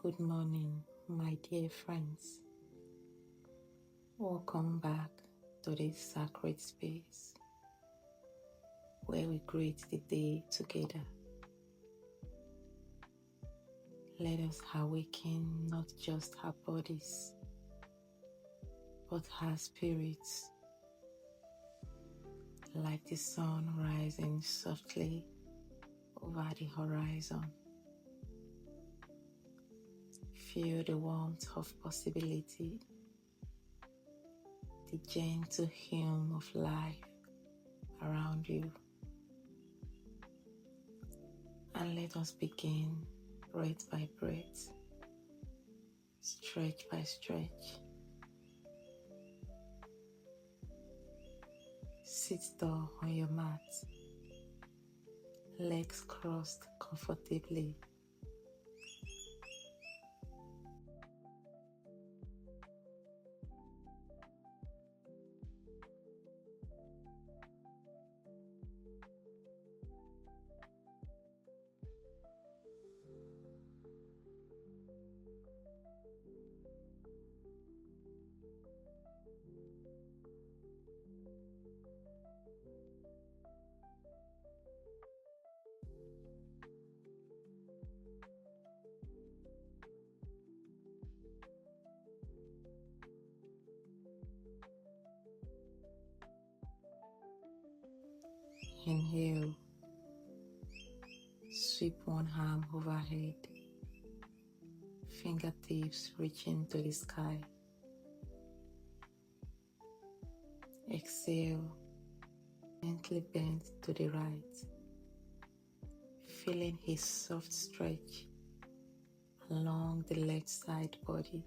Good morning, my dear friends. Welcome back to this sacred space where we greet the day together. Let us awaken not just our bodies, but our spirits, like the sun rising softly over the horizon. Feel the warmth of possibility, the gentle hum of life around you. And let us begin breath by breath, stretch by stretch. Sit tall on your mat, legs crossed comfortably. Inhale, sweep one arm overhead, fingertips reaching to the sky. Exhale, gently bend to the right, feeling a soft stretch along the left side body.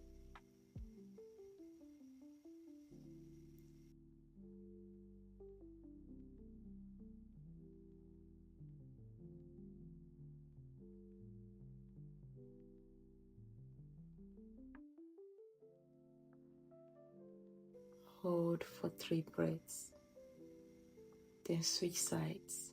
Hold for 3 breaths, then switch sides.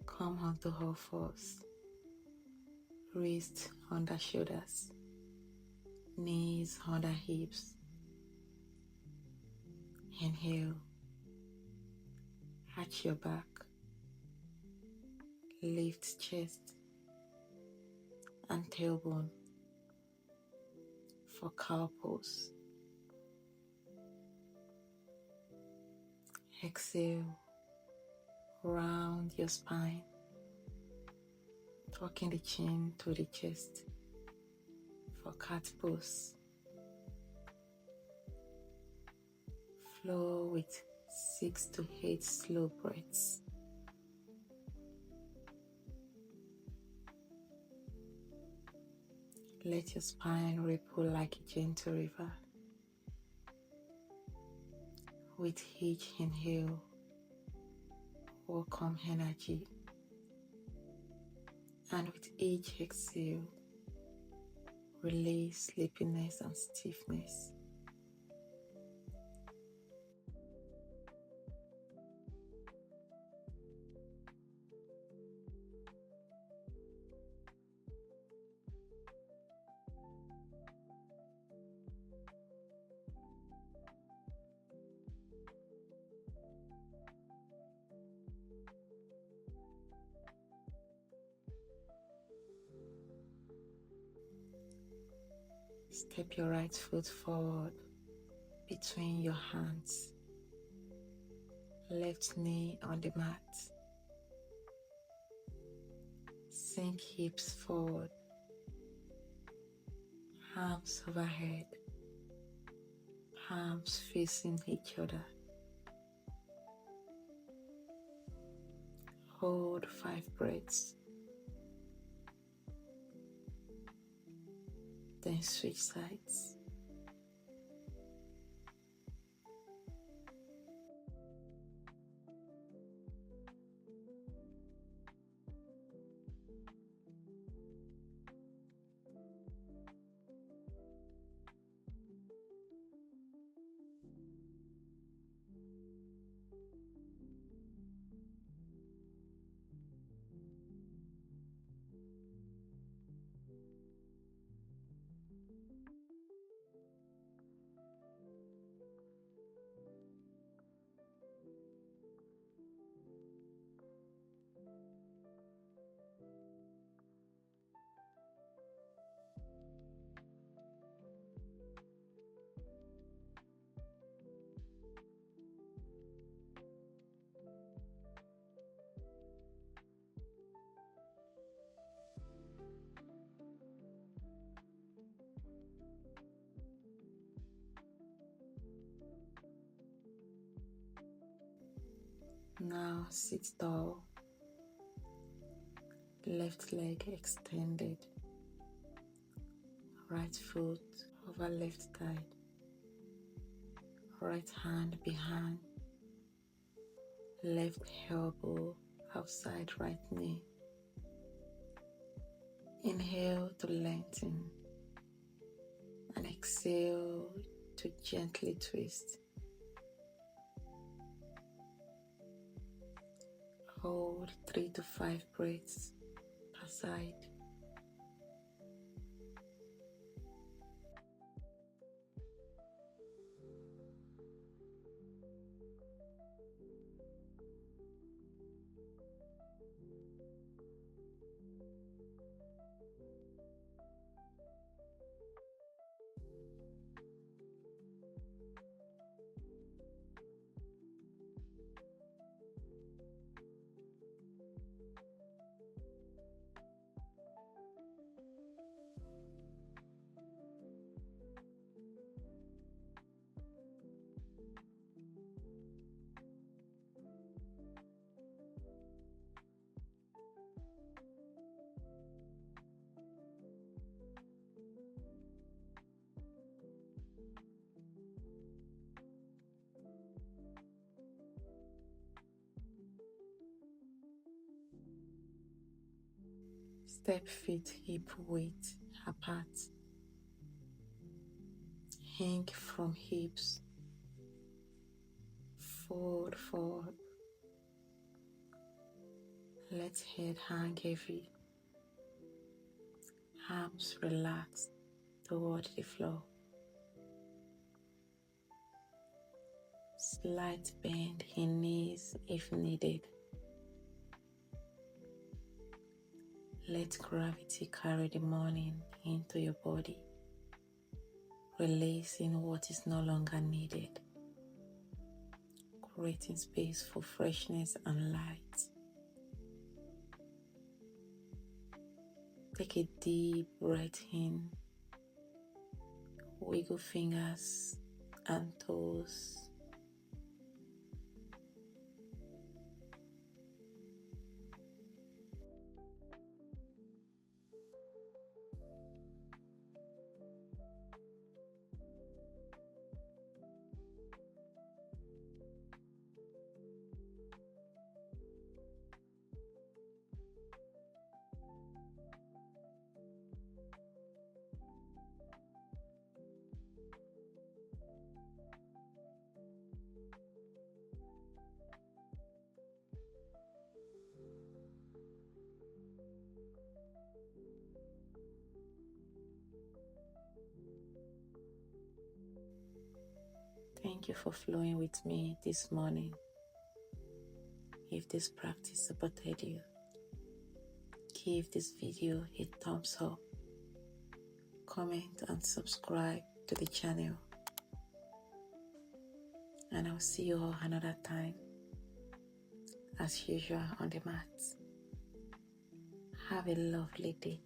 Come onto all fours, wrists under shoulders, knees under hips. Inhale, arch your back, lift chest and tailbone for cow pose. Exhale, round your spine, tucking the chin to the chest for cat pose. Flow with 6 to 8 slow breaths. Let your spine ripple like a gentle river. With each inhale, welcome energy. And with each exhale, release sleepiness and stiffness. Step your right foot forward between your hands. Left knee on the mat. Sink hips forward. Arms overhead. Palms facing each other. Hold 5 breaths. Then switch sides. Now sit tall. Left leg extended. Right foot over left thigh. Right hand behind. Left elbow outside right knee. Inhale to lengthen and exhale to gently twist. Hold 3 to 5 breaths per side. Step feet hip width apart. Hang from hips. Fold forward. Let head hang heavy. Arms relaxed toward the floor. Slight bend in knees if needed. Let gravity carry the morning into your body, releasing what is no longer needed, creating space for freshness and light. Take a deep breath in. Wiggle fingers and toes Thank you for flowing with me this morning. If this practice supported you, give this video a thumbs up, comment and subscribe to the channel. And I'll see you all another time, as usual on the mat. Have a lovely day.